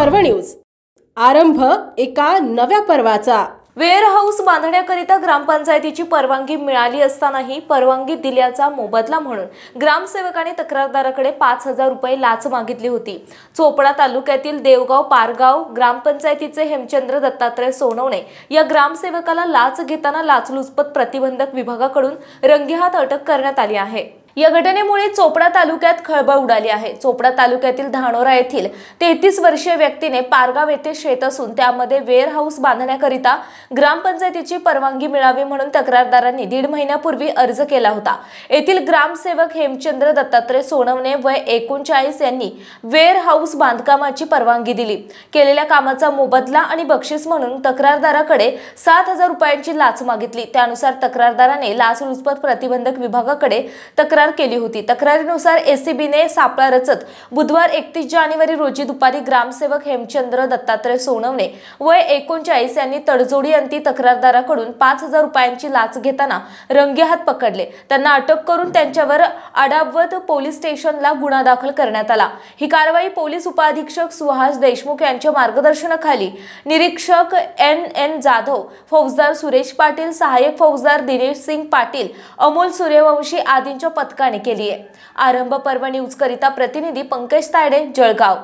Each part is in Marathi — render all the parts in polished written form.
पर्व न्यूज। आरंभ एका नव्या पर्वाचा। वेअर हाऊस बांधण्याकरिता ग्रामपंचायतीची परवानगी मिळाली असतानाही परवानगी दिल्याचा मोबदला म्हणून ग्रामसेवकाने तक्रारदाराकडे 5,000 रुपये लाच मागितली होती। चोपडा तालुक्यातील देवगाव पारगाव ग्रामपंचायतीचे हेमचंद्र दत्तात्रय सोनवणे या ग्रामसेवकाला लाच घेताना लाचलुचपत प्रतिबंधक विभागाकडून रंगेहात अटक करण्यात आली आहे। या घटनेमुळे चोपडा तालुक्यात खळबळ उडाली आहे। चोपडा तालुक्यातील धानोरा येथील 33 वर्षीय व्यक्तीने पारगाव येथे शेत असून त्यामध्ये वेअर हाऊस बांधण्याकरिता ग्रामपंचायतीची परवानगी मिळावी म्हणून तक्रारदारांनी 1.5 महिन्यापूर्वी अर्ज केला होता। येथील ग्रामसेवक हेमचंद्र दत्तात्रय सोनवणे वय 39 यांनी वेअर हाऊस बांधकामाची परवानगी दिली। केलेल्या कामाचा मोबदला आणि बक्षीस म्हणून तक्रारदाराकडे 7,000 रुपयांची लाच मागितली। त्यानुसार तक्रारदाराने लाचलुचपत प्रतिबंधक विभागाकडे तक्रार केली होती। तक्रारीनुसार एसीबीने सापळा रचत बुधवार 31 जानेवारी रोजी दुपारी ग्रामसेवक हेमचंद्र दत्तात्रय सोनवणे वय 39 यांनी तडजोडी अंती तक्रारदाराकडून 5,000 रुपयांची लाच घेताना रंगेहात पकडले। त्यांना अटक करून त्यांच्यावर आडावत पोलीस स्टेशनला गुन्हा दाखल करण्यात आला। ही कारवाई पोलीस उपअधीक्षक सुहास देशमुख यांच्या मार्गदर्शनाखाली निरीक्षक एन जाधव, फौजदार सुरेश पाटील, सहाय्यक फौजदार दिनेश सिंग पाटील, अमोल सूर्यवंशी आदींच्या पथकाने केली आहे। आरंभ पर्व न्यूज करिता प्रतिनिधी पंकज तायडे, जळगाव।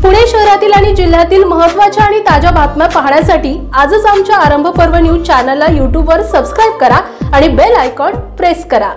पुणे शहरातील आणि जिल्ह्यातील महत्त्वाच्या आणि ताज्या बातम्या पाहण्यासाठी आजच आमच्या आरंभ पर्व न्यूज चॅनलला YouTube वर सबस्क्राइब करा आणि बेल आयकॉन प्रेस करा।